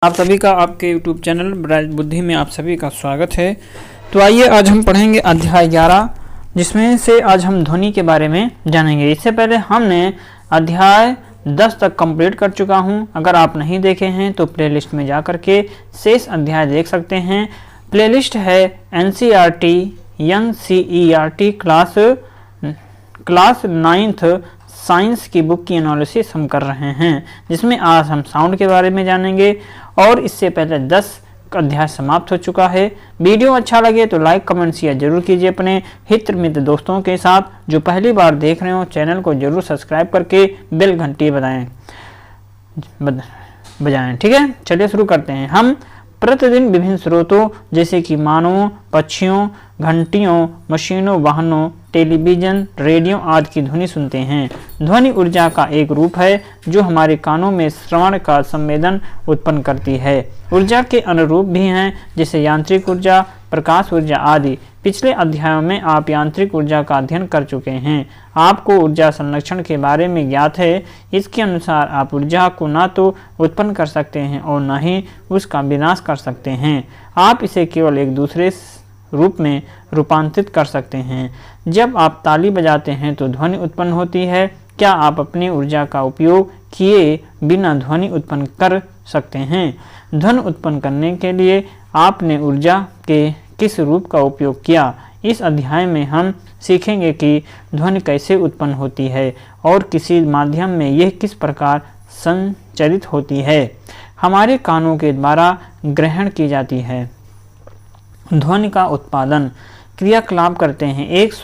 आप सभी का आपके YouTube चैनल ब्राइट बुद्धि में आप सभी का स्वागत है। तो आइए आज हम पढ़ेंगे अध्याय 11, जिसमें से आज हम ध्वनि के बारे में जानेंगे। इससे पहले हमने अध्याय 10 तक कंप्लीट कर चुका हूं। अगर आप नहीं देखे हैं तो प्लेलिस्ट में जा कर के शेष अध्याय देख सकते हैं। प्लेलिस्ट है NCERT NCERT class 9th science की बुक की एनालिसिस हम कर रहे हैं, जिसमें आज हम साउंड के बारे में जानेंगे। और इससे पहले 10 अध्याय समाप्त हो चुका है। वीडियो अच्छा लगे तो लाइक कमेंट शेयर जरूर कीजिए अपने हित मित्र दोस्तों के साथ। जो पहली बार देख रहे हो चैनल को जरूर सब्सक्राइब करके बेल घंटी बजाएं। ठीक है, चलिए शुरू करते हैं। हम प्रतिदिन विभिन्न स्रोतों जैसे कि मानवों, पक्षियों, घंटियों, मशीनों, वाहनों, टेलीविजन, रेडियो आदि की ध्वनि सुनते हैं। ध्वनि ऊर्जा का एक रूप है जो हमारे कानों में श्रवण का संवेदन उत्पन्न करती है। ऊर्जा के अनुरूप भी हैं, जैसे यांत्रिक ऊर्जा, प्रकाश ऊर्जा आदि। पिछले अध्यायों में आप यांत्रिक ऊर्जा का अध्ययन कर चुके हैं। आपको ऊर्जा संरक्षण के बारे में ज्ञात है। इसके अनुसार आप ऊर्जा को न तो उत्पन्न कर सकते हैं और न ही उसका विनाश कर सकते हैं। आप इसे केवल एक दूसरे रूप में रूपांतरित कर सकते हैं। जब आप ताली बजाते हैं तो ध्वनि उत्पन्न होती है। क्या आप अपनी ऊर्जा का उपयोग किए बिना ध्वनि उत्पन्न कर सकते हैं? ध्वनि उत्पन्न करने के लिए आपने ऊर्जा के किस रूप का उपयोग किया? इस अध्याय में हम सीखेंगे कि ध्वनि कैसे उत्पन्न होती है और किसी माध्यम में यह किस प्रकार संचरित होती है, हमारे कानों के द्वारा ग्रहण की जाती है। ध्वनि का उत्पादन क्रियाकलाप करते हैं। एक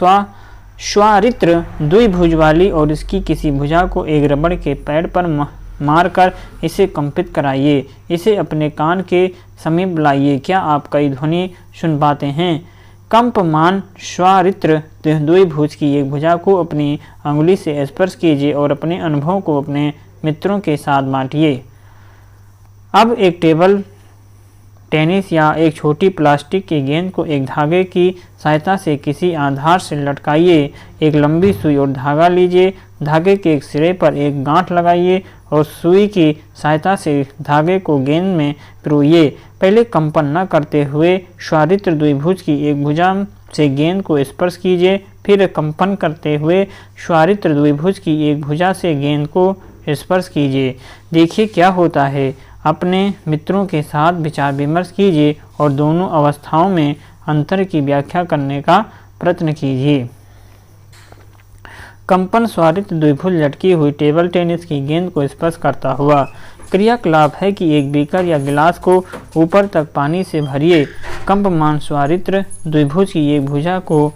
स्वारित्र द्विभुज वाली और इसकी किसी भुजा को एक रबड़ के पैड पर मारकर इसे कंपित कराइए। इसे अपने कान के समीप लाइए। क्या आप कई ध्वनि सुन पाते हैं? कंपमान स्वारित्र द्विभुज की एक भुजा को अपनी अंगुली से स्पर्श कीजिए और अपने अनुभव को अपने मित्रों के साथ बांटिए। अब एक टेबल टेनिस या एक छोटी प्लास्टिक की गेंद को एक धागे की सहायता से किसी आधार से लटकाइए। एक लंबी सुई और धागा लीजिए। धागे के एक सिरे पर एक गांठ लगाइए और सुई की सहायता से धागे को गेंद में पिरोइए। पहले कंपन न करते हुए स्वारित्र द्विभुज की एक भुजा से गेंद को स्पर्श कीजिए। फिर कंपन करते हुए स्वारित्र द्विभुज की एक भुजा से गेंद को स्पर्श कीजिए। देखिए क्या होता है। अपने मित्रों के साथ विचार विमर्श कीजिए और दोनों अवस्थाओं में अंतर की व्याख्या करने का प्रयत्न कीजिए। कंपन स्वारित्र द्विभुज लटकी हुई टेबल टेनिस की गेंद को स्पर्श करता हुआ। क्रियाकलाप है कि एक बीकर या गिलास को ऊपर तक पानी से भरिए। कंपमान स्वारित्र द्विभुज की एक भुजा को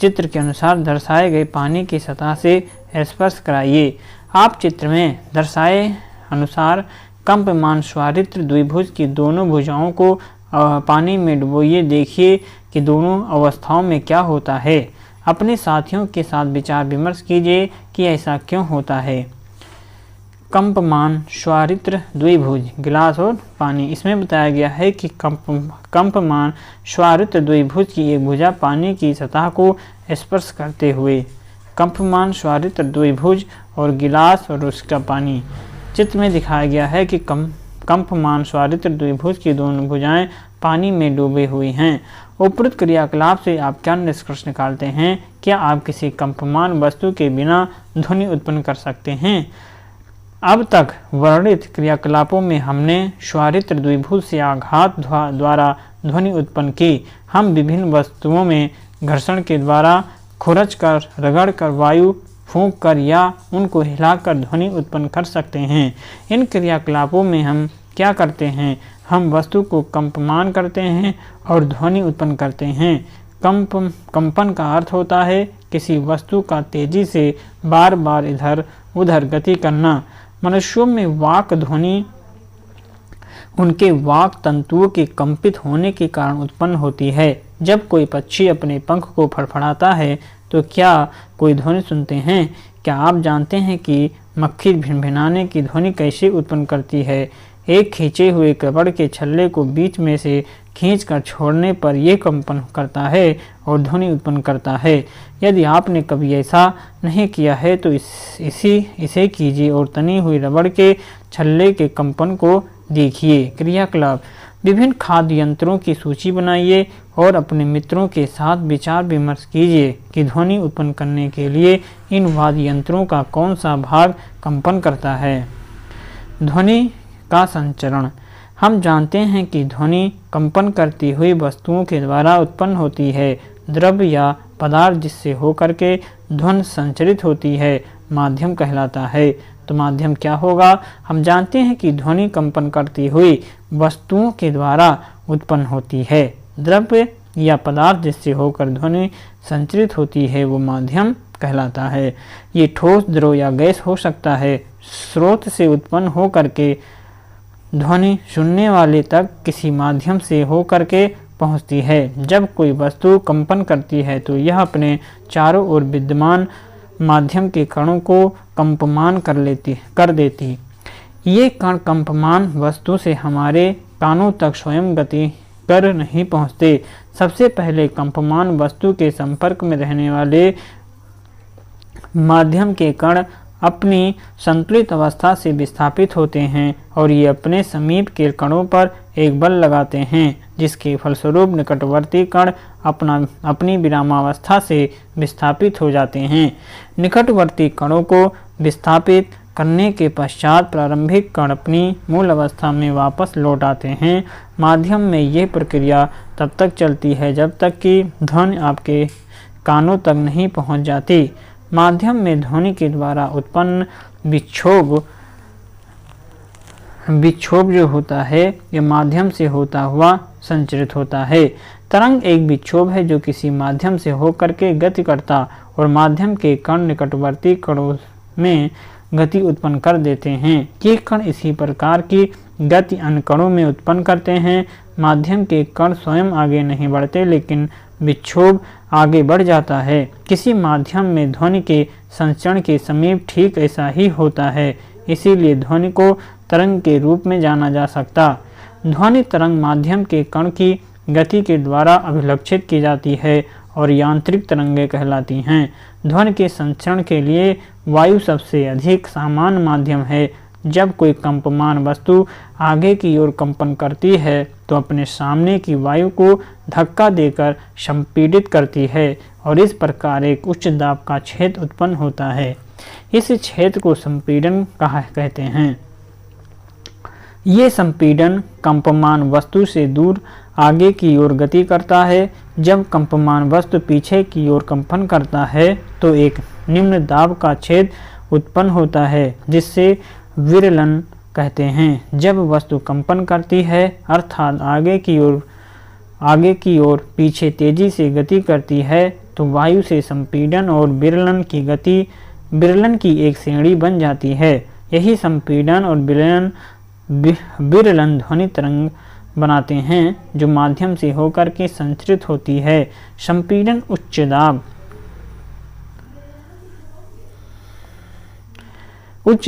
चित्र के अनुसार दर्शाए गए पानी की सतह से स्पर्श कराइए। आप चित्र में दर्शाए अनुसार कंपमान स्वारित्र द्विभुज की दोनों भुजाओं को पानी में डुबोइए। देखिए कि दोनों अवस्थाओं में क्या होता है। अपने साथियों के साथ विचार विमर्श कीजिए कि ऐसा क्यों होता है। कंपमान स्वारित्र द्विभुज गिलास और पानी। इसमें बताया गया है कि कंपमान स्वारित्र द्विभुज की एक भुजा पानी की सतह को स्पर्श करते हुए। कंपमान स्वारित्र द्विभुज और गिलास और उसका पानी। चित्र में दिखाया गया है कि कंपमान स्वारित्र द्विभुज की दोनों भुजाएं पानी में डूबे हुई हैं। उपरोक्त क्रियाकलाप से आप क्या निष्कर्ष निकालते हैं? क्या आप किसी कंपमान वस्तु के बिना ध्वनि उत्पन्न कर सकते हैं? अब तक वर्णित क्रियाकलापों में हमने स्वारित्र द्विभुज से आघात द्वारा ध्वनि उत्पन्न की। हम विभिन्न वस्तुओं में घर्षण के द्वारा खुरच कर, रगड़ कर, वायु फूंक कर या उनको हिलाकर ध्वनि उत्पन्न कर सकते हैं। इन क्रियाकलापों में हम क्या करते हैं? हम वस्तु को कंपमान करते हैं और ध्वनि उत्पन्न करते हैं। कंपन का अर्थ होता है किसी वस्तु का तेजी से बार बार इधर उधर गति करना। मनुष्यों में वाक ध्वनि उनके वाक तंतुओं के कंपित होने के कारण उत्पन्न होती है। जब कोई पक्षी अपने पंख को फड़फड़ाता है तो क्या कोई ध्वनि सुनते हैं? क्या आप जानते हैं कि मक्खी भिनभिनाने की ध्वनि कैसे उत्पन्न करती है? एक खींचे हुए रबड़ के छल्ले को बीच में से खींचकर छोड़ने पर यह कंपन करता है और ध्वनि उत्पन्न करता है। यदि आपने कभी ऐसा नहीं किया है तो इसे कीजिए और तनी हुई रबड़ के छल्ले के कंपन को देखिए। क्रियाकलाप, विभिन्न खाद्य यंत्रों की सूची बनाइए और अपने मित्रों के साथ विचार विमर्श कीजिए कि ध्वनि उत्पन्न करने के लिए इन वाद्य यंत्रों का कौन सा भाग कंपन करता है। ध्वनि का संचरण, हम जानते हैं कि ध्वनि कंपन करती हुई वस्तुओं के द्वारा उत्पन्न होती है। द्रव्य या पदार्थ जिससे होकर के ध्वनि संचरित होती है माध्यम कहलाता है। तो माध्यम क्या होगा? हम जानते हैं कि ध्वनि कंपन करती हुई वस्तुओं के द्वारा उत्पन्न होती है। द्रव्य या पदार्थ जिससे होकर ध्वनि संचरित होती है वो माध्यम कहलाता है। ये ठोस, द्रव या गैस हो सकता है। स्रोत से उत्पन्न हो करके ध्वनि सुनने वाले तक किसी माध्यम से हो करके पहुँचती है। जब कोई वस्तु कंपन करती है तो यह अपने चारों ओर विद्यमान माध्यम के कणों को कंपमान कर देती। ये कण कंपमान वस्तु से हमारे कानों तक स्वयं गति कर नहीं पहुँचते। सबसे पहले कंपमान वस्तु के संपर्क में रहने वाले माध्यम के कण अपनी संतुलित अवस्था से विस्थापित होते हैं और ये अपने समीप के कणों पर एक बल लगाते हैं, जिसके फलस्वरूप निकटवर्ती कण अपनी विरामावस्था से विस्थापित हो जाते हैं। निकटवर्ती कणों को विस्थापित करने के पश्चात प्रारंभिक कण अपनी मूल अवस्था में वापस लौट आते हैं। माध्यम में यह प्रक्रिया तब तक चलती है जब तक कि ध्वनि आपके कानों तक नहीं पहुंच जाती। माध्यम में ध्वनि के द्वारा उत्पन्न विक्षोभ जो होता है ये माध्यम से होता हुआ संचरित होता है। तरंग एक विक्षोभ है जो किसी माध्यम से होकर के गति करता और माध्यम के कण निकटवर्ती कणों में गति उत्पन्न कर देते हैं। ये कण इसी प्रकार की गति अन्य कणों में उत्पन्न करते हैं। माध्यम के कण स्वयं आगे नहीं बढ़ते लेकिन विक्षोभ आगे बढ़ जाता है। किसी माध्यम में ध्वनि के संचरण के समीप ठीक ऐसा ही होता है, इसीलिए ध्वनि को तरंग के रूप में जाना जा सकता। ध्वनि तरंग माध्यम के कण की गति के द्वारा अभिलक्षित की जाती है और यांत्रिक तरंगें कहलाती हैं। ध्वनि के संचरण के लिए वायु सबसे अधिक सामान्य माध्यम है। जब कोई कंपमान वस्तु आगे की ओर कंपन करती है तो अपने सामने की वायु को धक्का देकर संपीड़ित करती है और इस प्रकार एक उच्च दाब का क्षेत्र उत्पन्न होता है। इस क्षेत्र को संपीड़न कहते हैं। ये संपीड़न कंपमान वस्तु से दूर आगे की ओर गति करता है। जब कंपमान वस्तु पीछे की ओर कंपन करता है तो एक निम्न दाब का क्षेत्र उत्पन्न होता है जिससे विरलन कहते हैं। जब वस्तु कंपन करती है अर्थात आगे की ओर पीछे तेजी से गति करती है तो वायु से संपीड़न और विरलन की एक श्रेणी बन जाती है। यही संपीड़न और विरलन ध्वनि तरंग बनाते हैं जो माध्यम से होकर के संचरित होती है। संपीड़न उच्च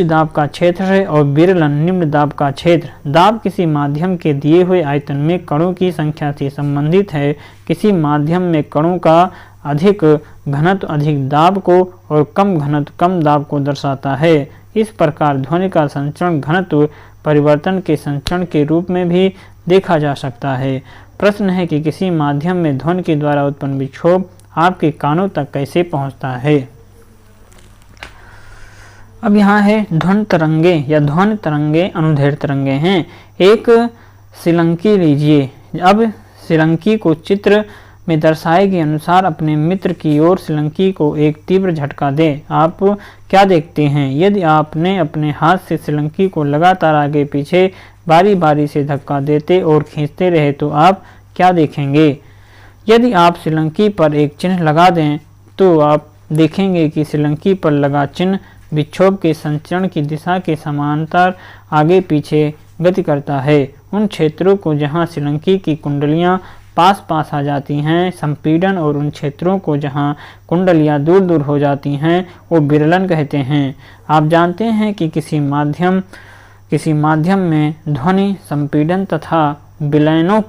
दाब का क्षेत्र है और विरलन निम्न दाब का क्षेत्र। दाब किसी माध्यम के दिए हुए आयतन में कणों की संख्या से संबंधित है। किसी माध्यम में कणों का अधिक घनत्व अधिक दाब को और कम घनत्व कम दाब को दर्शाता है। इस प्रकार ध्वनि का संचरण घनत्व परिवर्तन के संचरण के रूप में भी देखा जा सकता है। प्रश्न है कि किसी माध्यम में ध्वनि के द्वारा उत्पन्न विक्षोभ आपके कानों तक कैसे पहुंचता है। अब यहाँ है ध्वनि तरंगे या ध्वनि तरंगे अनुदैर्घ्य तरंगे हैं। एक श्रीलंकी लीजिए। अब श्रीलंकी को चित्र में दर्शाए गए अनुसार अपने मित्र की ओर श्रीलंकी को एक तीव्र झटका दें। आप क्या देखते हैं? यदि आपने अपने हाथ से श्रीलंकी को लगातार आगे पीछे बारी बारी से धक्का देते और खींचते रहे तो आप क्या देखेंगे? यदि आप श्रीलंकी पर एक चिन्ह लगा दें तो आप देखेंगे कि श्रीलंकी पर लगा चिन्ह विक्षोभ के संचरण की दिशा के समांतर आगे पीछे गति करता है। उन क्षेत्रों को जहां श्रीलंकी की कुंडलियां पास पास आ जाती हैं संपीड़न और उन क्षेत्रों को जहां कुंडलियां दूर दूर हो जाती हैं वो विरलन कहते हैं। आप जानते हैं कि किसी माध्यम में ध्वनि संपीड़न तथा विरलनों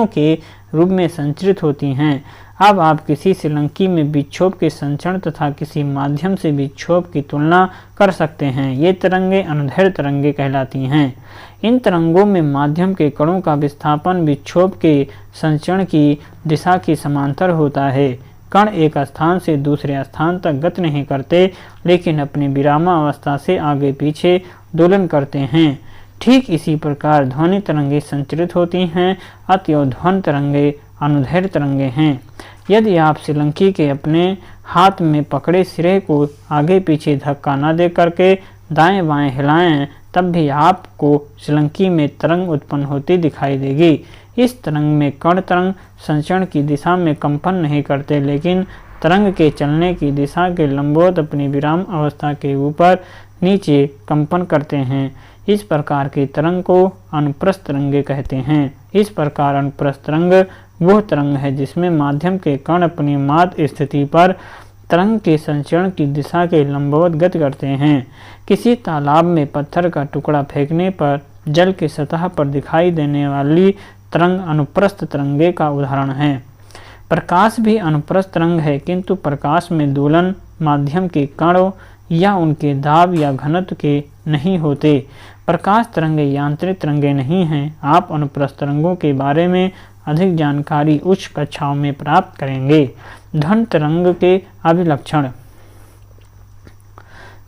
के रूप में संचरित होती हैं। अब आप किसी श्रीलंकी में विक्षोभ के संचरण तथा किसी माध्यम से विक्षोभ की तुलना कर सकते हैं। ये तरंगे अनुदैर्ध्य तरंगे कहलाती हैं। इन तरंगों में माध्यम के कणों का विस्थापन विक्षोभ के संचरण की दिशा के समांतर होता है। कण एक स्थान से दूसरे स्थान तक गति नहीं करते, लेकिन अपनी विरामावस्था से आगे पीछे दोलन करते हैं। ठीक इसी प्रकार ध्वनि तरंगे संचरित होती हैं, अतएव ध्वनि तरंगे अनुदैर्ध्य तरंगे हैं। यदि आप श्रीलंकी के अपने हाथ में पकड़े सिरे को आगे पीछे धक्का न दे करके दाएं बाएं हिलाएं, तब भी आपको श्रीलंकी में तरंग उत्पन्न होती दिखाई देगी। इस तरंग में कण तरंग संचरण की दिशा में कंपन नहीं करते, लेकिन तरंग के चलने की दिशा के लंबवत अपनी विराम अवस्था के ऊपर नीचे कंपन करते हैं। इस प्रकार की तरंग को अनुप्रस्थ तरंगे कहते हैं। इस प्रकार अनुप्रस्थ तरंग वह तरंग है जिसमें माध्यम के कण अपनी माध्य स्थिति पर तरंग के संचरण की दिशा के लंबवत गति करते हैं। किसी तालाब में पत्थर का टुकड़ा फेंकने पर जल की सतह पर दिखाई देने वाली तरंग अनुप्रस्थ तरंगे का उदाहरण है। प्रकाश भी अनुप्रस्थ तरंग है, किंतु प्रकाश में दोलन माध्यम के कणों या उनके दाब या घनत्व के नहीं होते। प्रकाश तरंगे यांत्रिक तरंगे नहीं हैं। आप अनुप्रस्थ तरंगों के बारे में अधिक जानकारी उच्च कक्षाओं में प्राप्त करेंगे। ध्वनि तरंग के अभिलक्षण।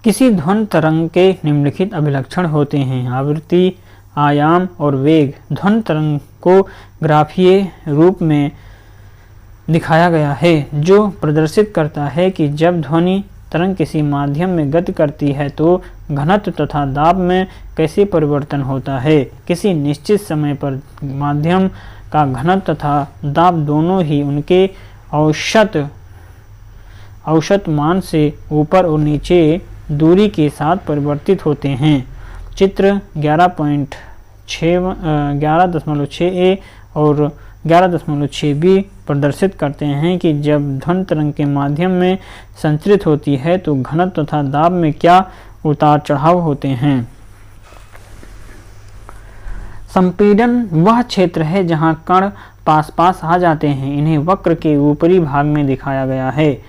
किसी ध्वनि तरंग के निम्नलिखित अभिलक्षण होते हैं: आवृत्ति, आयाम और वेग। ध्वनि तरंग को ग्राफीय रूप में दिखाया गया है, जो प्रदर्शित करता है कि जब ध्वनि तरंग किसी माध्यम में गति करती है तो घनत्व तथा दाब में कैसे परिवर्तन होता है। किसी निश्चित समय पर माध्यम का घनत्व तथा दाब दोनों ही उनके औसत मान से ऊपर और नीचे दूरी के साथ परिवर्तित होते हैं। चित्र 11.6a और 11.6b प्रदर्शित करते हैं कि जब ध्वनि तरंग के माध्यम में संचरित होती है तो घनत्व तथा दाब में क्या उतार चढ़ाव होते हैं। संपीड़न वह क्षेत्र है जहां कण पास पास आ जाते हैं। इन्हें वक्र के ऊपरी भाग में दिखाया गया है।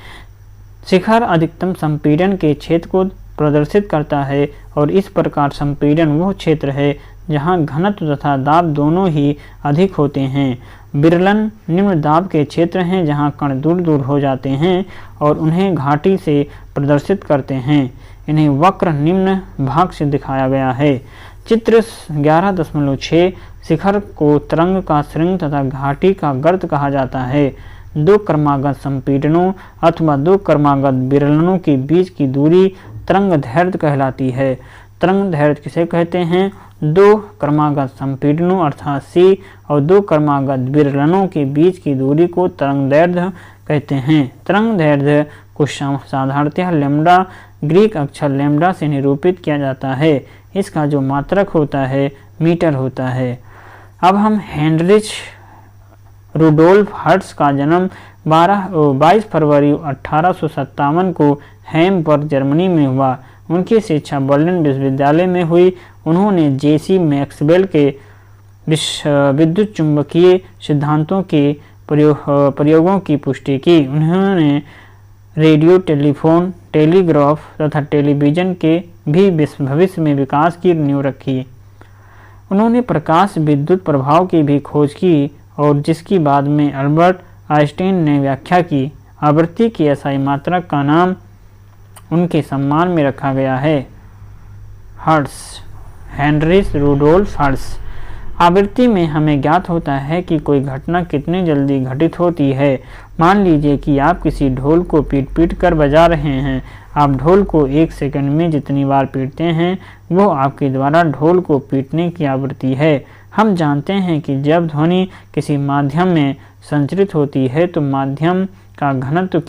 शिखर अधिकतम संपीड़न के क्षेत्र को प्रदर्शित करता है और इस प्रकार संपीड़न वह क्षेत्र है जहां घनत्व तथा दाब दोनों ही अधिक होते हैं। विरलन निम्न दाब के क्षेत्र हैं जहां कण दूर दूर हो जाते हैं और उन्हें घाटी से प्रदर्शित करते हैं। इन्हें वक्र निम्न भाग से दिखाया गया है। चित्र 11.6 शिखर को तरंग का श्रृंग तथा घाटी का गर्त कहा जाता है। दो क्रमागत संपीड़नों अथवा दो क्रमागत विरलनों के बीच की दूरी तरंग दैर्ध्य कहलाती है। तरंग दैर्ध्य किसे कहते हैं? दो क्रमागत संपीड़नों अर्थात C और दो क्रमागत विरलनों के बीच की दूरी को तरंग दैर्ध्य कहते हैं। तरंग दैर्ध्य को साधारणतः लैम्डा ग्रीक अक्षर लैम्डा से निरूपित किया जाता है। इसका जो मात्रक होता है मीटर होता है। अब हम हेनरिच रुडोल्फ हर्ट्ज का जन्म 22 फरवरी 1857 को हैम्बर्ग जर्मनी में हुआ। उनकी शिक्षा बर्लिन विश्वविद्यालय में हुई। उन्होंने जेसी मैक्सवेल के विद्युत चुंबकीय सिद्धांतों के प्रयोगों की पुष्टि की। उन्होंने रेडियो, टेलीफोन, टेलीग्राफ तथा टेलीविज़न के भी भविष्य में विकास की नींव रखी। उन्होंने प्रकाश विद्युत प्रभाव की भी खोज की और जिसकी बाद में अल्बर्ट आइंस्टाइन ने व्याख्या की। आवृत्ति की असाई मात्रक का नाम उनके सम्मान में रखा गया है, हर्ट्ज, हेनरिच रुडोल्फ हर्ट्ज। आवृत्ति में हमें ज्ञात होता है कि कोई घटना कितनी जल्दी घटित होती है। मान लीजिए कि आप किसी ढोल को पीट कर बजा रहे हैं। आप ढोल को 1 सेकंड में जितनी बार पीटते हैं वो आपके द्वारा ढोल को पीटने की आवृत्ति है। हम जानते हैं कि जब ध्वनि किसी माध्यम में संचरित होती है तो माध्यम का घनत्व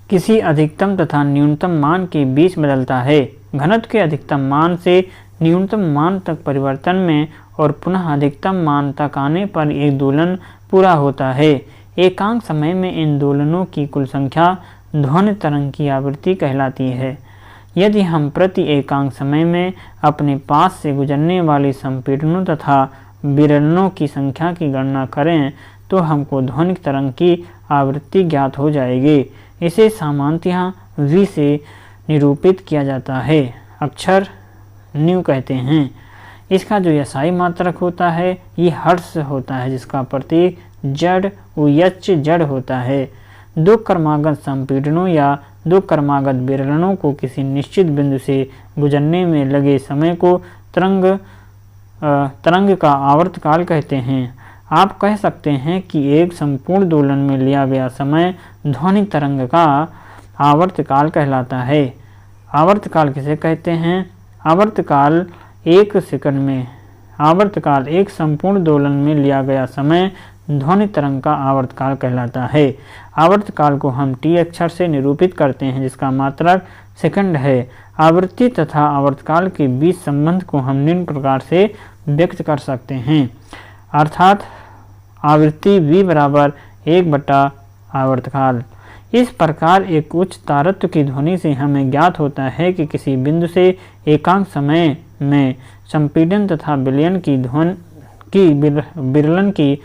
किसी अधिकतम तथा न्यूनतम मान के बीच बदलता है। घनत्व के अधिकतम मान से न्यूनतम मान तक परिवर्तन में और पुनः अधिकतम मान तक आने पर एक दोलन पूरा होता है। एकांक समय में इन दोलनों की कुल संख्या ध्वनि तरंग की आवृत्ति कहलाती है। यदि हम प्रति एकांक समय में अपने पास से गुजरने वाली संपीड़नों तथा विरलनों की संख्या की गणना करें तो हमको ध्वनिक तरंग की आवृत्ति ज्ञात हो जाएगी। इसे सामान्यतः V से निरूपित किया जाता है, अक्षर न्यू कहते हैं। इसका जो यसाई मात्रक होता है ये हर्ष होता है, जिसका प्रतीक जड़ उयच जड़ होता है। दो क्रमागत संपीड़नों या दो क्रमागत विरलनों को किसी निश्चित बिंदु से गुजरने में लगे समय को तरंग का आवर्तकाल कहते हैं। आप कह सकते हैं कि एक संपूर्ण दोलन में लिया गया समय ध्वनिक तरंग का आवर्तकाल कहलाता है। आवर्तकाल किसे कहते हैं? आवर्तकाल एक सेकंड में आवर्तकाल एक संपूर्ण दोलन में लिया गया समय ध्वनिक तरंग का आवर्तकाल कहलाता है। आवर्तकाल को हम टी अक्षर से निरूपित करते हैं, जिसका मात्रक सेकंड है। आवृत्ति तथा आवर्तकाल के बीच संबंध को हम निम्न प्रकार से व्यक्त कर सकते हैं, अर्थात आवृत्ति V बराबर 1/आवर्तकाल। इस प्रकार एक उच्च तारत्व की ध्वनि से हमें ज्ञात होता है कि किसी बिंदु से एकांक समय में संपीड़न तथा विरलन की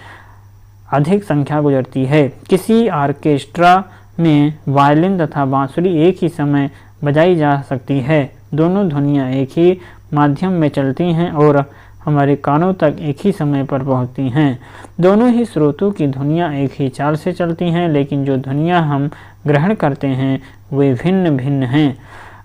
अधिक संख्या गुजरती है। किसी ऑर्केस्ट्रा में वायलिन तथा बांसुरी एक ही समय बजाई जा सकती है। दोनों ध्वनियाँ एक ही माध्यम में चलती हैं और हमारे कानों तक एक ही समय पर पहुंचती हैं। दोनों ही स्रोतों की ध्वनियाँ एक ही चाल से चलती हैं, लेकिन जो ध्वनियाँ हम ग्रहण करते हैं वे भिन्न भिन्न हैं।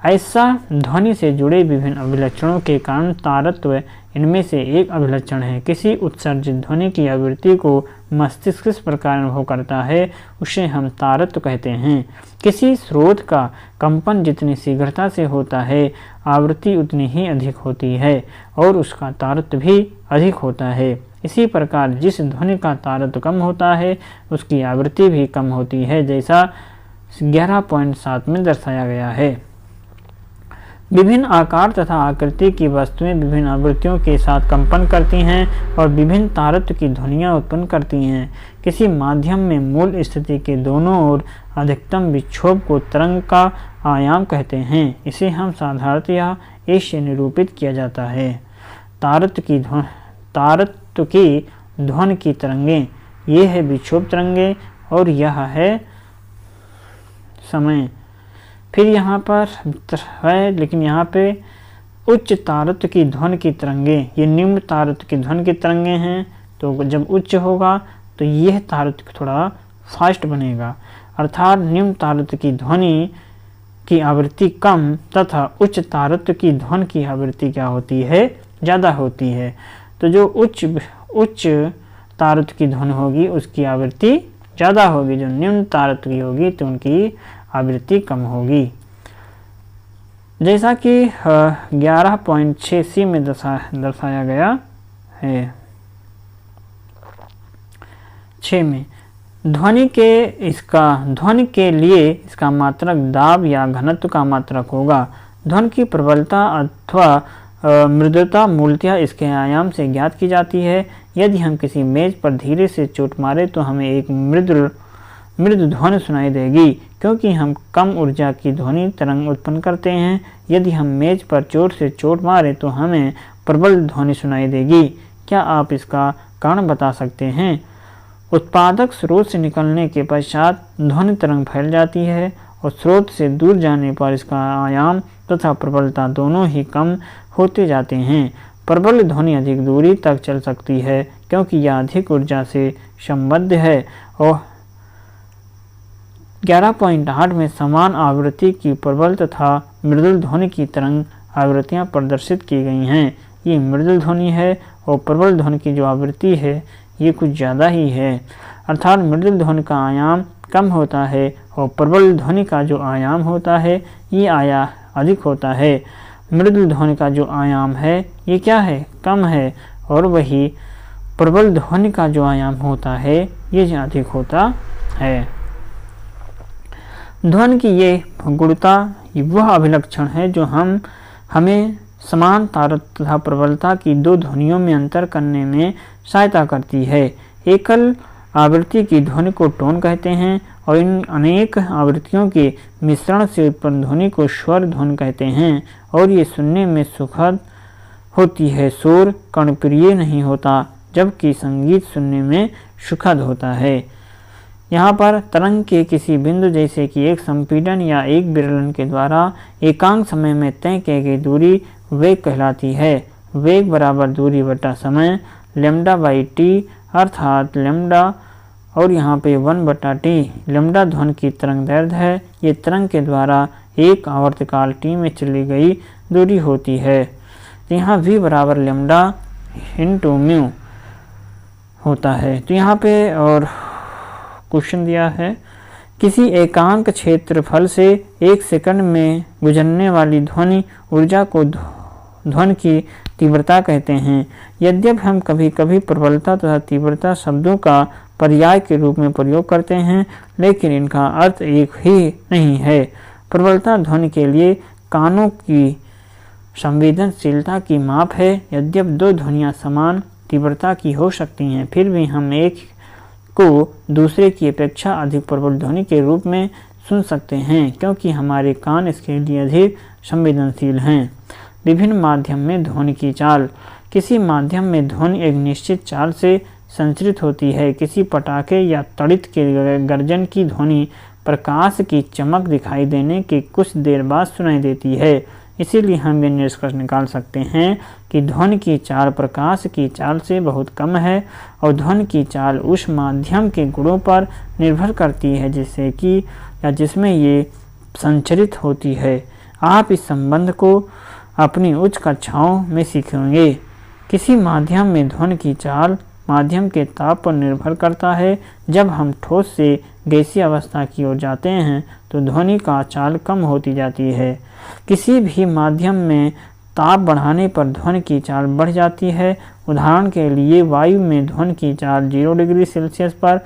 ऐसा ध्वनि से जुड़े विभिन्न अभिलक्षणों के कारण तारत्व इनमें से एक अभिलक्षण है। किसी उत्सर्जित ध्वनि की आवृत्ति को मस्तिष्क किस प्रकार अनुभव करता है उसे हम तारत्व कहते हैं। किसी स्रोत का कंपन जितनी शीघ्रता से होता है आवृत्ति उतनी ही अधिक होती है और उसका तारत्व भी अधिक होता है। इसी प्रकार जिस ध्वनि का तारत्व कम होता है उसकी आवृत्ति भी कम होती है, जैसा 11.7 में दर्शाया गया है। विभिन्न आकार तथा आकृति की वस्तुएं विभिन्न आवृत्तियों के साथ कंपन करती हैं और विभिन्न तारत्व की ध्वनियाँ उत्पन्न करती हैं। किसी माध्यम में मूल स्थिति के दोनों ओर अधिकतम विक्षोभ को तरंग का आयाम कहते हैं। इसे हम साधारणतया एस से निरूपित किया जाता है। तारत्व की ध्वनि की तरंगें, ये है विक्षोभ तरंगें और यह है समय। फिर यहाँ पर है, लेकिन यहाँ पे उच्च तारत्व की ध्वनि की तरंगें, ये निम्न तारत्व की ध्वनि की तरंगें हैं। तो जब उच्च होगा तो यह तारत्व थोड़ा फास्ट बनेगा, अर्थात निम्न तारत्व की ध्वनि की आवृत्ति कम तथा उच्च तारत्व की ध्वनि की आवृत्ति क्या होती है? ज़्यादा होती है। तो जो उच्च तारत्व की ध्वनि होगी उसकी आवृत्ति ज़्यादा होगी, जो निम्न तारत्व की होगी तो उनकी आवृत्ति कम होगी। जैसा कि 11.6 सी में दर्शाया गया है। 6 में ध्वनि के लिए इसका मात्रक दाब या घनत्व का मात्रक होगा। ध्वनि की प्रबलता अथवा मृदुता मूलतः इसके आयाम से ज्ञात की जाती है। यदि हम किसी मेज पर धीरे से चोट मारे तो हमें एक मृदु ध्वनि सुनाई देगी, क्योंकि हम कम ऊर्जा की ध्वनि तरंग उत्पन्न करते हैं। यदि हम मेज पर जोर से चोट मारें तो हमें प्रबल ध्वनि सुनाई देगी। क्या आप इसका कारण बता सकते हैं? उत्पादक स्रोत से निकलने के पश्चात ध्वनि तरंग फैल जाती है और स्रोत से दूर जाने पर इसका आयाम तथा प्रबलता दोनों ही कम होते जाते हैं। प्रबल ध्वनि अधिक दूरी तक चल सकती है क्योंकि यह अधिक ऊर्जा से संबद्ध है। और 11.8 में समान आवृत्ति की प्रबल तथा मृदुल ध्वनि की तरंग आवृत्तियाँ प्रदर्शित की गई हैं। ये मृदुल ध्वनि है और प्रबल ध्वनि की जो आवृत्ति है ये कुछ ज़्यादा ही है, अर्थात मृदुल ध्वनि का आयाम कम होता है और प्रबल ध्वनि का जो आयाम होता है ये अधिक होता है। मृदुल ध्वनि का जो आयाम है ये क्या है? कम है, और वही प्रबल ध्वनि का जो आयाम होता है ये अधिक होता है। ध्वनि की ये गुणता वह अभिलक्षण है जो हमें समान तारत्व तथा प्रबलता की दो ध्वनियों में अंतर करने में सहायता करती है। एकल आवृत्ति की ध्वनि को टोन कहते हैं और इन अनेक आवृत्तियों के मिश्रण से उत्पन्न ध्वनि को स्वर ध्वनि कहते हैं, और ये सुनने में सुखद होती है। शोर कर्णप्रिय नहीं होता, जबकि संगीत सुनने में सुखद होता है। यहाँ पर तरंग के किसी बिंदु जैसे कि एक संपीड़न या एक विरलन के द्वारा एकांक समय में तय की गई दूरी वेग कहलाती है। वेग बराबर दूरी बटा समय लैम्डा बाई टी, अर्थात लैम्डा और यहाँ पे 1/t। लैम्डा ध्वनि की तरंग दैर्ध्य है। ये तरंग के द्वारा एक आवर्तकाल टी में चली गई दूरी होती है। तो यहाँ v बराबर लैम्डा इंटू म्यू होता है। तो यहाँ पे और क्वेश्चन दिया है, किसी एकांक क्षेत्रफल से 1 सेकंड में गुजरने वाली ध्वनि ऊर्जा को ध्वनि की तीव्रता कहते हैं। यद्यपि हम कभी कभी प्रबलता तथा तीव्रता शब्दों का पर्याय के रूप में प्रयोग करते हैं, लेकिन इनका अर्थ एक ही नहीं है। प्रबलता ध्वनि के लिए कानों की संवेदनशीलता की माप है। यद्यपि दो ध्वनियाँ समान तीव्रता की हो सकती हैं, फिर भी हम एक को दूसरे की अपेक्षा अधिक प्रबल ध्वनि के रूप में सुन सकते हैं, क्योंकि हमारे कान इसके लिए अधिक संवेदनशील हैं। विभिन्न माध्यम में ध्वनि की चाल। किसी माध्यम में ध्वनि एक निश्चित चाल से संचरित होती है। किसी पटाखे या तड़ित के गर्जन की ध्वनि प्रकाश की चमक दिखाई देने के कुछ देर बाद सुनाई देती है। इसीलिए हम ये निष्कर्ष निकाल सकते हैं कि ध्वनि की चाल प्रकाश की चाल से बहुत कम है और ध्वनि की चाल उस माध्यम के गुणों पर निर्भर करती है जिससे कि या जिसमें ये संचरित होती है। आप इस संबंध को अपनी उच्च कक्षाओं में सीखेंगे। किसी माध्यम में ध्वनि की चाल माध्यम के ताप पर निर्भर करता है। जब हम ठोस से गैसीय अवस्था की ओर जाते हैं तो ध्वनि का चाल कम होती जाती है। किसी भी माध्यम में ताप बढ़ाने पर ध्वनि की चाल बढ़ जाती है। उदाहरण के लिए वायु में ध्वनि की चाल 0 डिग्री सेल्सियस पर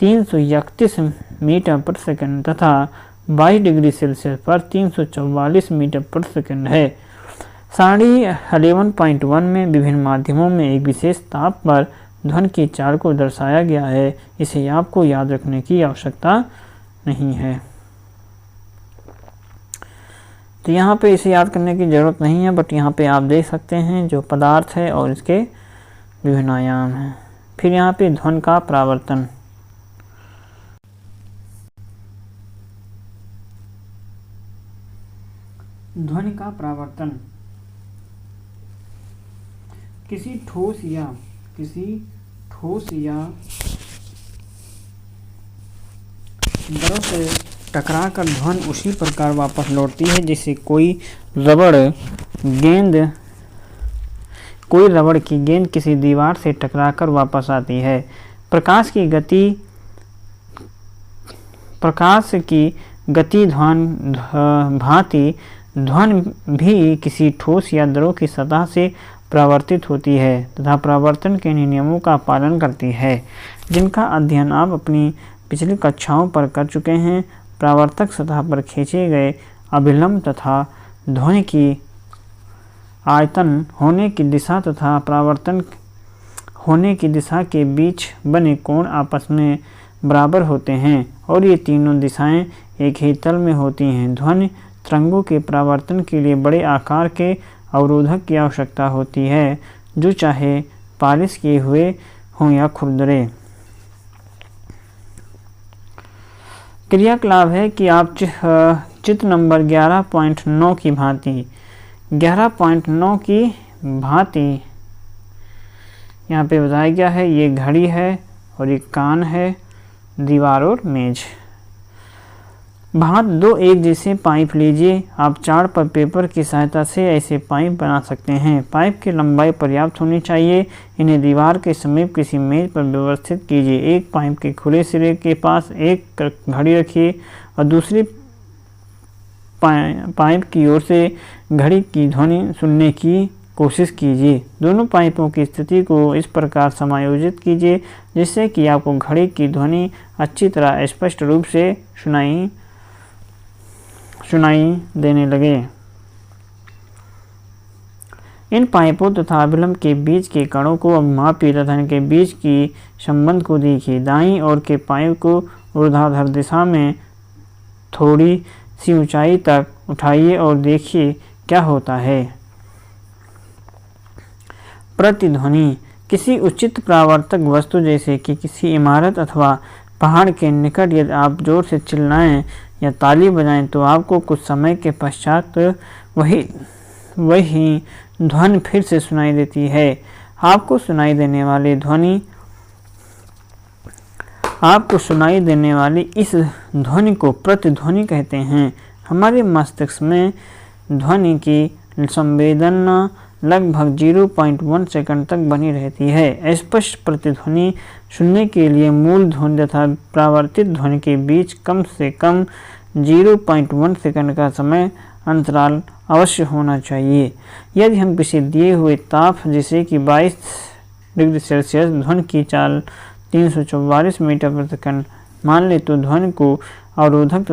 331 मीटर प्रति सेकंड तथा 22 डिग्री सेल्सियस पर 344 मीटर प्रति सेकंड है। सारणी 11.1 में विभिन्न माध्यमों में एक विशेष ताप पर ध्वनि की चाल को दर्शाया गया है। इसे आपको याद रखने की आवश्यकता नहीं है। तो यहाँ पे इसे याद करने की ज़रूरत नहीं है, बट यहाँ पे आप देख सकते हैं जो पदार्थ है और इसके विभिन्न आयाम हैं। फिर यहाँ पे ध्वनि का परावर्तन। ध्वनि का परावर्तन किसी ठोस या द्रव से टकराकर ध्वनि उसी प्रकार वापस लौटती है जैसे कोई रबड़ की गेंद किसी दीवार से टकराकर वापस आती है। प्रकाश की गति भांति ध्वनि भी किसी ठोस या द्रव की सतह से परावर्तित होती है तथा परावर्तन के नियमों का पालन करती है, जिनका अध्ययन आप अपनी पिछली कक्षाओं पर कर चुके हैं। परावर्तक सतह पर खींचे गए अभिलंब तथा ध्वनि की आयतन होने की दिशा तथा परावर्तन होने की दिशा के बीच बने कोण आपस में बराबर होते हैं और ये तीनों दिशाएं एक ही तल में होती हैं। ध्वनि तरंगों के परावर्तन के लिए बड़े आकार के अवरोधक की आवश्यकता होती है, जो चाहे पालिश किए हुए हों या खुरदरे। क्रियाकलाप है कि आप चित्र नंबर 11.9 की भांति 11.9 की भांति यहाँ पे बताया गया है। ये घड़ी है और एक कान है, दीवार और मेज। भांत दो एक जैसे पाइप लीजिए। आप चार्ट पर पेपर की सहायता से ऐसे पाइप बना सकते हैं। पाइप की लंबाई पर्याप्त होनी चाहिए। इन्हें दीवार के समीप किसी मेज पर व्यवस्थित कीजिए। एक पाइप के खुले सिरे के पास एक घड़ी रखिए और दूसरी पाइप की ओर से घड़ी की ध्वनि सुनने की कोशिश कीजिए। दोनों पाइपों की स्थिति को इस प्रकार समायोजित कीजिए जिससे कि आपको घड़ी की ध्वनि अच्छी तरह स्पष्ट रूप से सुनाई देने लगे। इन पाइपों तथा अभिलंब के बीच के कणों को अब मापिए तथा इनके बीच की संबंध को देखिए। दाईं ओर के पाइप को ऊर्ध्वाधर दिशा में थोड़ी सी ऊंचाई तक उठाइए और देखिए क्या होता है। प्रतिध्वनि किसी उचित परावर्तक वस्तु जैसे कि किसी इमारत अथवा पहाड़ के निकट यदि आप जोर से चिल्लाएं या ताली बजाएं तो आपको कुछ समय के पश्चात वही ध्वनि फिर से सुनाई देती है। आपको सुनाई देने वाली इस ध्वनि को प्रतिध्वनि कहते हैं। हमारे मस्तिष्क में ध्वनि की संवेदना लगभग 0.1 सेकंड तक बनी रहती है। स्पष्ट प्रतिध्वनि सुनने के लिए मूल ध्वनि तथा परावर्तित ध्वनि के बीच कम से कम 0.1 सेकंड का समय अंतराल अवश्य होना चाहिए। यदि हम किसी दिए हुए ताप जैसे कि 22 डिग्री सेल्सियस ध्वनि की चाल 344 मीटर प्रति सेकंड मान ले तो ध्वनि को अवरोधक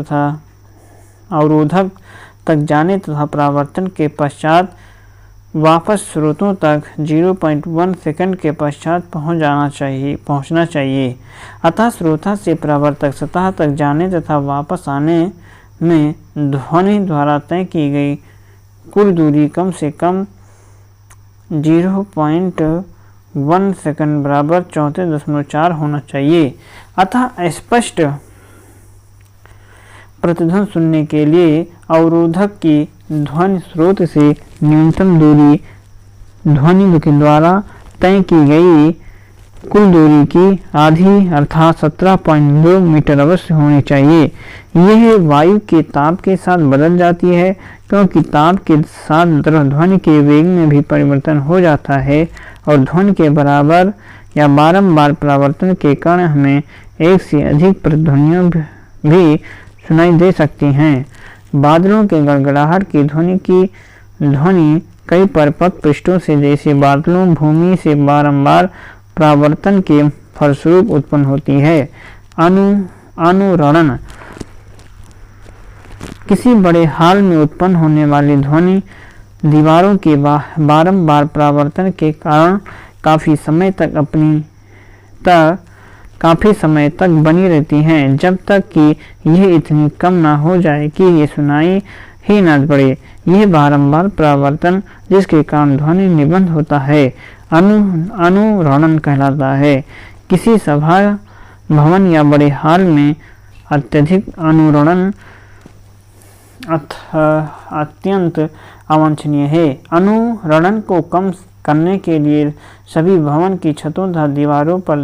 तक जाने तथा परावर्तन के पश्चात वापस स्रोतों तक 0.1 सेकंड के पश्चात पहुंचना चाहिए। अतः स्रोता से परावर्तक सतह तक जाने तथा वापस आने में ध्वनि द्वारा तय की गई कुल दूरी कम से कम 0.1 सेकंड बराबर 34.4 होना चाहिए। अतः स्पष्ट प्रतिध्वनि सुनने के लिए अवरोधक की ध्वनि स्रोत से न्यूनतम दूरी ध्वनि के द्वारा तय की गई कुल दूरी की आधी अर्थात 17.2 मीटर अवश्य होनी चाहिए। यह वायु के ताप के साथ बदल जाती है क्योंकि ताप के साथ ध्वनि के वेग में भी परिवर्तन हो जाता है और ध्वनि के बराबर या बारंबार परावर्तन के कारण हमें एक से अधिक प्रतिध्वनियां भी सुनाई दे सकती हैं। बादलों के गड़गड़ाहट की ध्वनि कई परिपक्व पृष्ठों से जैसे बादलों भूमि से बारंबार परावर्तन के फलस्वरूप उत्पन्न होती है। अनुरणन किसी बड़े हॉल में उत्पन्न होने वाली ध्वनि दीवारों के बारंबार परावर्तन के कारण काफी समय तक बनी रहती हैं जब तक कि यह इतनी कम न हो जाए कि ये सुनाई ही न पड़े। यह बारंबार परावर्तन जिसके कारण ध्वनि निबंध होता है अनुरणन कहलाता है। किसी सभा भवन या बड़े हॉल में अत्यधिक अनुरणन अत्यंत अवांछनीय है। अनुरणन को कम करने के लिए सभी भवन की छतों तथा दीवारों पर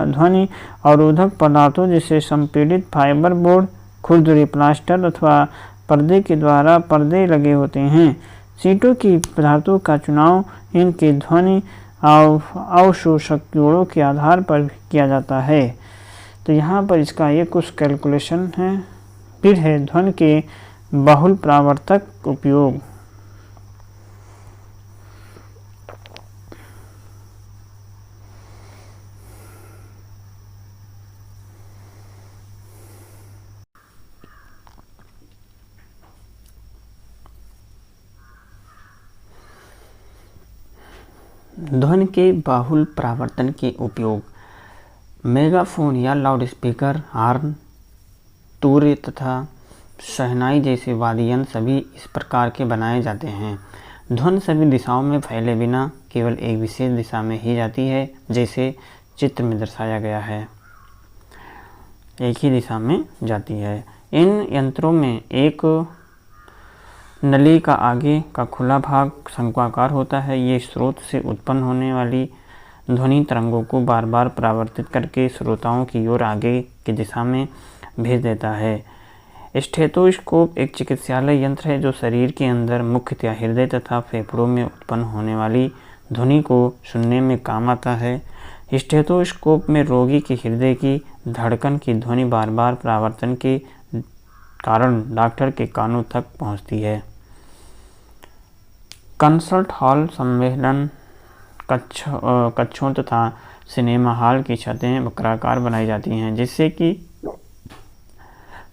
ध्वनि अवरोधक पदार्थों जैसे संपीड़ित फाइबर बोर्ड खुरदुरे प्लास्टर अथवा पर्दे के द्वारा पर्दे लगे होते हैं। सीटों की पदार्थों का चुनाव इनके ध्वनि अवशोषक जोड़ों के आधार पर किया जाता है। तो यहाँ पर इसका ये कुछ कैलकुलेशन है। फिर है ध्वनि के बहुल परावर्तक उपयोग। ध्वनि के बाहुल परावर्तन के उपयोग। मेगाफोन या लाउडस्पीकर, हार्न, तूर्य तथा शहनाई जैसे वाद्य यंत्र सभी इस प्रकार के बनाए जाते हैं। ध्वनि सभी दिशाओं में फैले बिना केवल एक विशेष दिशा में ही जाती है, जैसे चित्र में दर्शाया गया है, एक ही दिशा में जाती है। इन यंत्रों में एक नली का आगे का खुला भाग शंक्वाकार होता है। ये स्रोत से उत्पन्न होने वाली ध्वनि तरंगों को बार बार परावर्तित करके श्रोताओं की ओर आगे की दिशा में भेज देता है। स्टेथोस्कोप एक चिकित्सालय यंत्र है जो शरीर के अंदर मुख्यतया हृदय तथा फेफड़ों में उत्पन्न होने वाली ध्वनि को सुनने में काम आता है। स्टेथोस्कोप में रोगी के हृदय की धड़कन की ध्वनि बार बार परावर्तन के कारण डॉक्टर के कानों तक पहुंचती है। कंसर्ट हॉल, सम्मेलन कक्षों तथा सिनेमा हॉल की छतें वक्राकार बनाई जाती हैं जिससे कि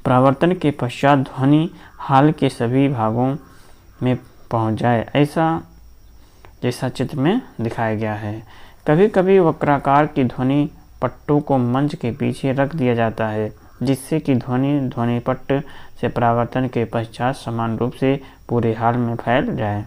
परावर्तन के पश्चात ध्वनि हॉल के सभी भागों में पहुंच जाए, ऐसा जैसा चित्र में दिखाया गया है। कभी कभी वक्राकार की ध्वनि पट्टों को मंच के पीछे रख दिया जाता है जिससे कि ध्वनि पट्ट से परावर्तन के पश्चात समान रूप से पूरे हॉल में फैल जाए।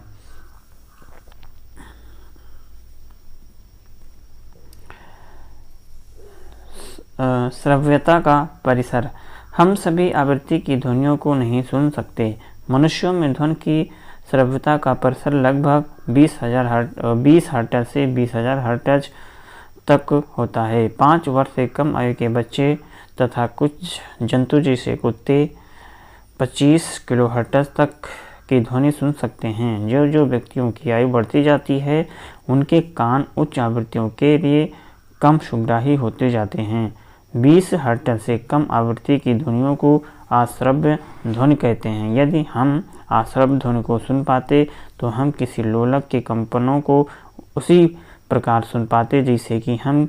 श्रव्यता का परिसर। हम सभी आवृत्ति की ध्वनियों को नहीं सुन सकते। मनुष्यों में ध्वनि की श्रव्यता का परिसर लगभग 20 हर्ट्ज से 20,000 हर्ट्ज तक होता है। 5 वर्ष से कम आयु के बच्चे तथा कुछ जंतु जैसे कुत्ते 25 किलोहर्ट्ज तक की ध्वनि सुन सकते हैं। जो व्यक्तियों की आयु बढ़ती जाती है उनके कान उच्च आवृत्तियों के लिए कम सुग्राही होते जाते हैं। 20 हर्ट्ज से कम आवृत्ति की ध्वनियों को अश्रव्य ध्वनि कहते हैं। यदि हम अश्रव्य ध्वनि को सुन पाते तो हम किसी लोलक के कंपनों को उसी प्रकार सुन पाते जैसे कि हम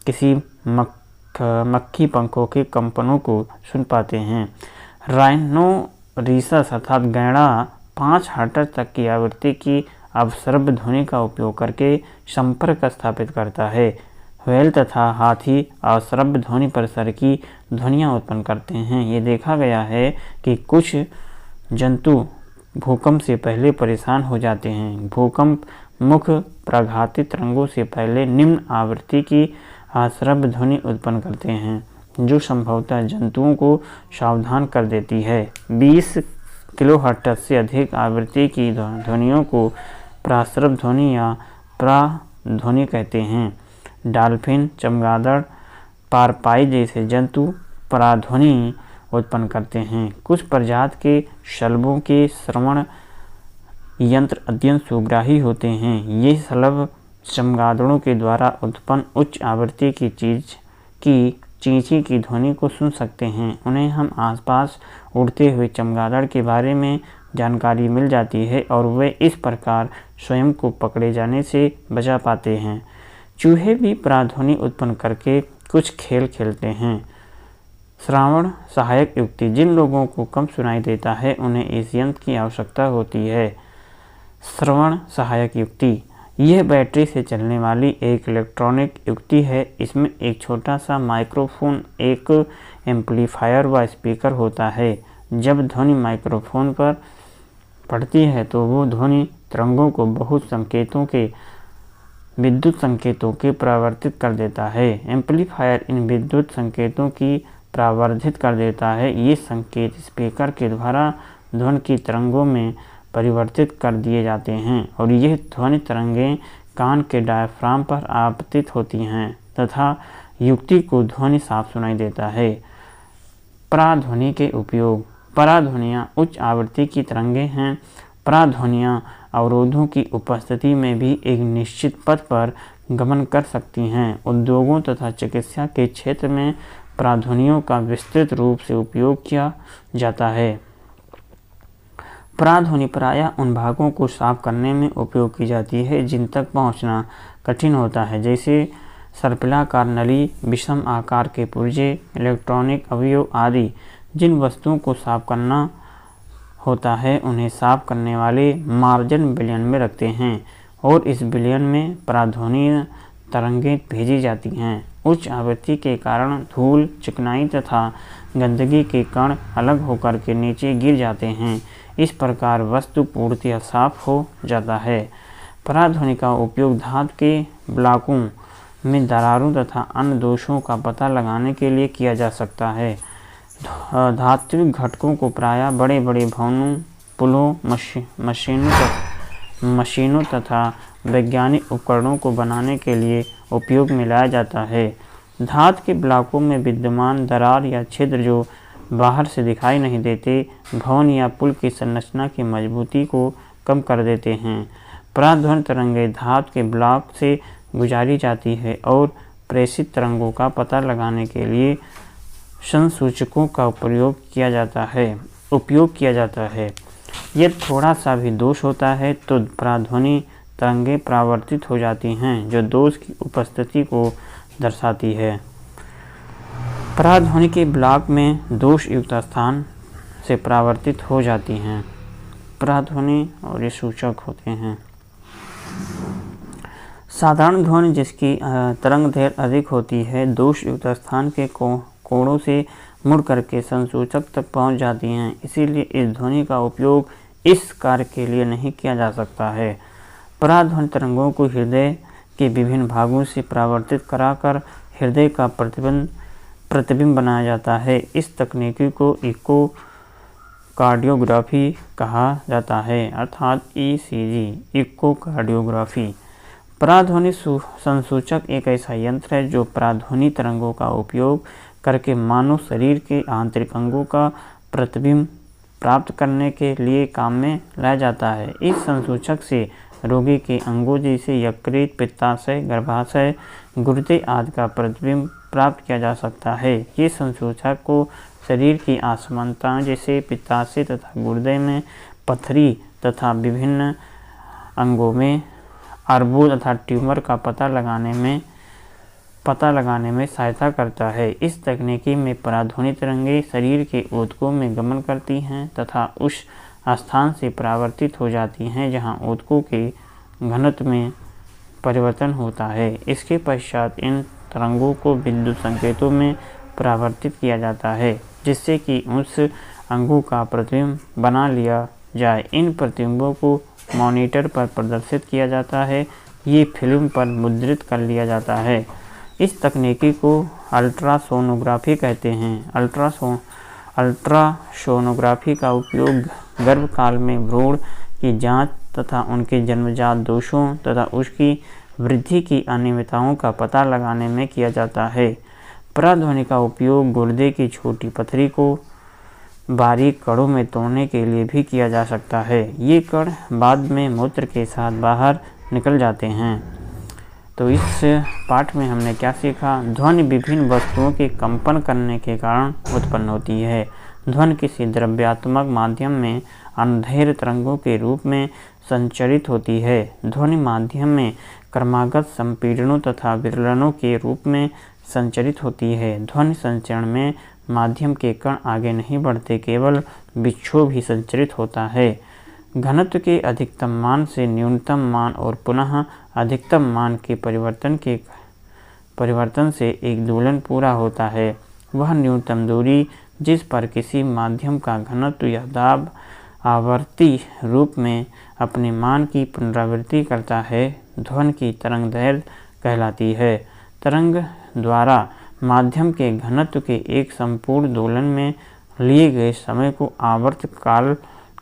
किसी मक्खी पंखों के कंपनों को सुन पाते हैं। राइनोरिसस अर्थात गैंडा 5 हर्ट्ज तक की आवृत्ति की अश्रव्य ध्वनि का उपयोग करके संपर्क स्थापित करता है। व्हेल तथा हाथी अश्रव्य ध्वनि परिसर की ध्वनियाँ उत्पन्न करते हैं। ये देखा गया है कि कुछ जंतु भूकंप से पहले परेशान हो जाते हैं। भूकंप मुख प्राघातिक तरंगों से पहले निम्न आवृत्ति की अश्रव्य ध्वनि उत्पन्न करते हैं, जो संभवतः जंतुओं को सावधान कर देती है। 20 किलोहर्ट्ज से अधिक आवृत्ति की ध्वनियों को प्राश्रव्य ध्वनि या प्राध्वनि कहते हैं। डॉल्फिन, चमगादड़, पारपाई जैसे जंतु पराध्वनि उत्पन्न करते हैं। कुछ प्रजाति के शलभों के श्रवण यंत्र अत्यंत सुग्राही होते हैं। ये शलभ चमगादड़ों के द्वारा उत्पन्न उच्च आवृत्ति की चींची की ध्वनि को सुन सकते हैं। उन्हें हम आसपास उड़ते हुए चमगादड़ के बारे में जानकारी मिल जाती है और वे इस प्रकार स्वयं को पकड़े जाने से बचा पाते हैं। चूहे भी पराध्वनि उत्पन्न करके कुछ खेल खेलते हैं। श्रवण सहायक युक्ति। जिन लोगों को कम सुनाई देता है उन्हें इस यंत्र की आवश्यकता होती है। श्रवण सहायक युक्ति यह बैटरी से चलने वाली एक इलेक्ट्रॉनिक युक्ति है। इसमें एक छोटा सा माइक्रोफोन, एक एम्पलीफायर व स्पीकर होता है। जब ध्वनि माइक्रोफोन पर पड़ती है तो वो ध्वनि तरंगों को विद्युत संकेतों के परावर्तित कर देता है। एम्पलीफायर इन विद्युत संकेतों की परावर्तित कर देता है। ये संकेत स्पीकर के द्वारा ध्वनि की तरंगों में परिवर्तित कर दिए जाते हैं और यह ध्वनि तरंगें कान के डायफ्राम पर आपतित होती हैं तथा युक्ति को ध्वनि साफ सुनाई देता है। पराध्वनि के उपयोग। पराध्वनियाँ उच्च आवृत्ति की तरंगें हैं। पराध्वनियाँ अवरोधों की उपस्थिति में भी एक निश्चित पथ पर गमन कर सकती हैं। उद्योगों तथा चिकित्सा के क्षेत्र में पराध्वनियों का विस्तृत रूप से उपयोग किया जाता है। पराध्वनि प्रायः उन भागों को साफ करने में उपयोग की जाती है जिन तक पहुंचना कठिन होता है, जैसे सर्पिलाकार नली, विषम आकार के पुर्जे, इलेक्ट्रॉनिक अवयव आदि। जिन वस्तुओं को साफ करना होता है उन्हें साफ करने वाले मार्जन विलयन में रखते हैं और इस विलयन में पराध्वनि तरंगें भेजी जाती हैं। उच्च आवृत्ति के कारण धूल, चिकनाई तथा गंदगी के कण अलग होकर के नीचे गिर जाते हैं। इस प्रकार वस्तु पूर्णतः साफ हो जाता है। पराध्वनि का उपयोग धातु के ब्लॉकों में दरारों तथा अन्य दोषों का पता लगाने के लिए किया जा सकता है। धात्विक घटकों को प्रायः बड़े बड़े भवनों, पुलों, मशीनों तथा वैज्ञानिक उपकरणों को बनाने के लिए उपयोग में लाया जाता है। धातु के ब्लॉकों में विद्यमान दरार या छिद्र जो बाहर से दिखाई नहीं देते, भवन या पुल की संरचना की मजबूती को कम कर देते हैं। पराध्वनि तरंगें धातु के ब्लॉक से गुजारी जाती है और प्रेषित तरंगों का पता लगाने के लिए संसूचकों का उपयोग किया जाता है। यदि थोड़ा सा भी दोष होता है तो पराध्वनि तरंगें परावर्तित हो जाती हैं, जो दोष की उपस्थिति को दर्शाती है। पराध्वनि के ब्लॉक में दोष युक्त स्थान से परावर्तित हो जाती हैं। पराध्वनि और ये सूचक होते हैं। साधारण ध्वनि जिसकी तरंग दैर्घ्य अधिक होती है, दोष युक्त स्थान के कोणों से मुड़ करके संसूचक तक पहुंच जाती हैं। इसीलिए इस ध्वनि का उपयोग इस कार्य के लिए नहीं किया जा सकता है। पराध्वनि तरंगों को हृदय के विभिन्न भागों से परावर्तित कराकर हृदय का प्रतिबंध प्रतिबिंब बनाया जाता है। इस तकनीकी को इको कार्डियोग्राफी कहा जाता है, अर्थात ECG इको कार्डियोग्राफी। पराध्वनि संसूचक एक ऐसा यंत्र है जो पराध्वनि तरंगों का उपयोग करके मानव शरीर के आंतरिक अंगों का प्रतिबिंब प्राप्त करने के लिए काम में लाया जाता है। इस संसूचक से रोगी के अंगों जैसे यकृत, पित्ताशय, गर्भाशय, गुर्दे आदि का प्रतिबिंब प्राप्त किया जा सकता है। ये संसूचक को शरीर की असमानताएं जैसे पित्ताशय तथा गुर्दे में पथरी तथा विभिन्न अंगों में अर्बुद तथा ट्यूमर का पता लगाने में सहायता करता है। इस तकनीकी में पराध्वनि तरंगें शरीर के ऊतकों में गमन करती हैं तथा उस स्थान से परावर्तित हो जाती हैं जहां ऊतकों के घनत्व में परिवर्तन होता है। इसके पश्चात इन तरंगों को विद्युत संकेतों में परावर्तित किया जाता है जिससे कि उस अंगों का प्रतिबिंब बना लिया जाए। इन प्रतिबिंबों को मॉनिटर पर प्रदर्शित किया जाता है। ये फिल्म पर मुद्रित कर लिया जाता है। इस तकनीकी को अल्ट्रासोनोग्राफी कहते हैं। अल्ट्रासोनोग्राफी का उपयोग गर्भकाल में भ्रूण की जांच तथा उनके जन्मजात दोषों तथा उसकी वृद्धि की अनियमितताओं का पता लगाने में किया जाता है। पराध्वनि का उपयोग गुर्दे की छोटी पथरी को बारीक कणों में तोड़ने के लिए भी किया जा सकता है। ये कण बाद में मूत्र के साथ बाहर निकल जाते हैं। तो इस पाठ में हमने क्या सीखा? ध्वनि विभिन्न वस्तुओं के कंपन करने के कारण उत्पन्न होती है। ध्वनि किसी द्रव्यात्मक माध्यम में अनुदैर्ध्य तरंगों के रूप में संचरित होती है। ध्वनि माध्यम में क्रमागत संपीड़नों तथा विरलनों के रूप में संचरित होती है। ध्वनि संचरण में माध्यम के कण आगे नहीं बढ़ते, केवल विक्षोभ ही संचरित होता है। घनत्व के अधिकतम मान से न्यूनतम मान और पुनः अधिकतम मान के परिवर्तन से एक दोलन पूरा होता है। वह न्यूनतम दूरी जिस पर किसी माध्यम का घनत्व या दाब आवर्ती रूप में अपने मान की पुनरावृत्ति करता है, ध्वनि की तरंग दैर्घ्य कहलाती है। तरंग द्वारा माध्यम के घनत्व के एक संपूर्ण दोलन में लिए गए समय को आवर्त काल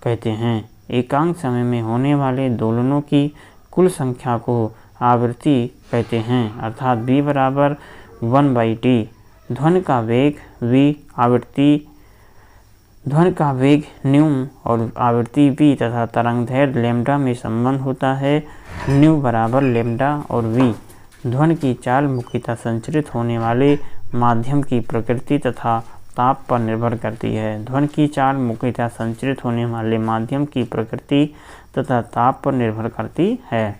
कहते हैं। एकांक समय में होने वाले दोलनों की कुल संख्या को आवृत्ति कहते हैं, अर्थात b बराबर 1/t। ध्वनि का वेग v, ध्वनि का वेग न्यू और आवृत्ति v तथा तरंगदैर्घ्य लैम्ब्डा में संबंध होता है। न्यू बराबर लैम्ब्डा और v। ध्वनि की चाल मुख्यतः संचरित होने वाले माध्यम की प्रकृति तथा ताप पर निर्भर करती है। ध्वनि की चाल मुख्यतः संचरित होने वाले माध्यम की प्रकृति तथा ताप पर निर्भर करती है।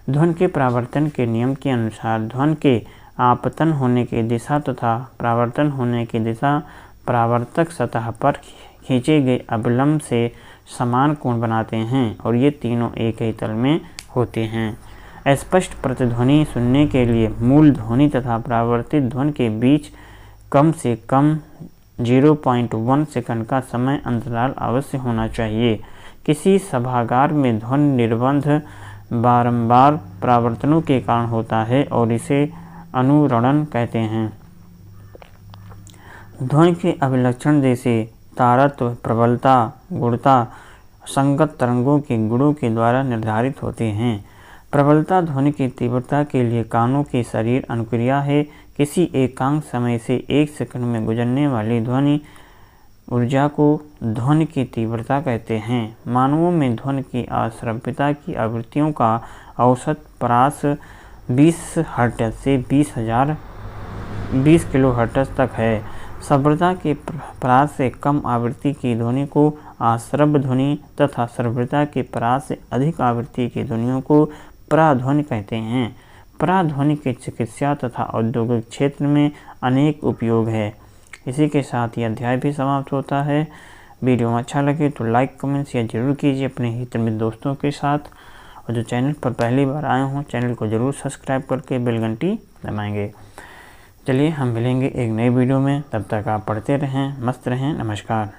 ध्वनि के परावर्तन के नियम के अनुसार ध्वनि के आपतन होने की दिशा तथा परावर्तन होने की दिशा परावर्तक सतह पर खींचे गए अभिलंब से समान कोण बनाते हैं और ये तीनों एक ही तल में होते हैं। स्पष्ट प्रतिध्वनि सुनने के लिए मूल ध्वनि तथा परावर्तित ध्वनि के बीच कम से कम 0.1 सेकंड का समय अंतराल अवश्य होना चाहिए। किसी सभागार में ध्वनि निर्बंध बारंबार परावर्तनों के कारण होता है और इसे अनुरणन कहते हैं। ध्वनि के अभिलक्षण जैसे तारत्व, प्रबलता, गुणता संगत तरंगों के गुणों के द्वारा निर्धारित होते हैं। प्रबलता ध्वनि की तीव्रता के लिए कानों की शरीर अनुक्रिया है। किसी एकांक समय से 1 सेकंड में गुजरने वाली ध्वनि ऊर्जा को ध्वनि की तीव्रता कहते हैं। मानवों में ध्वनि की अश्रव्यता की आवृत्तियों का औसत परास 20 हर्ट्ज से 20 किलो हर्ट्ज तक है। श्रव्यता के परास से कम आवृत्ति की ध्वनि को अश्रव्य ध्वनि तथा श्रव्यता के परास से अधिक आवृत्ति की ध्वनियों को पराध्वनि कहते हैं। पराध्वनि के चिकित्सा तथा औद्योगिक क्षेत्र में अनेक उपयोग है। इसी के साथ यह अध्याय भी समाप्त होता है। वीडियो अच्छा लगे तो लाइक, कमेंट, शेयर जरूर कीजिए अपने हित मित्र दोस्तों के साथ, और जो चैनल पर पहली बार आए हों चैनल को जरूर सब्सक्राइब करके बेल घंटी दबाएंगे। चलिए हम मिलेंगे एक नई वीडियो में, तब तक आप पढ़ते रहें, मस्त रहें। नमस्कार।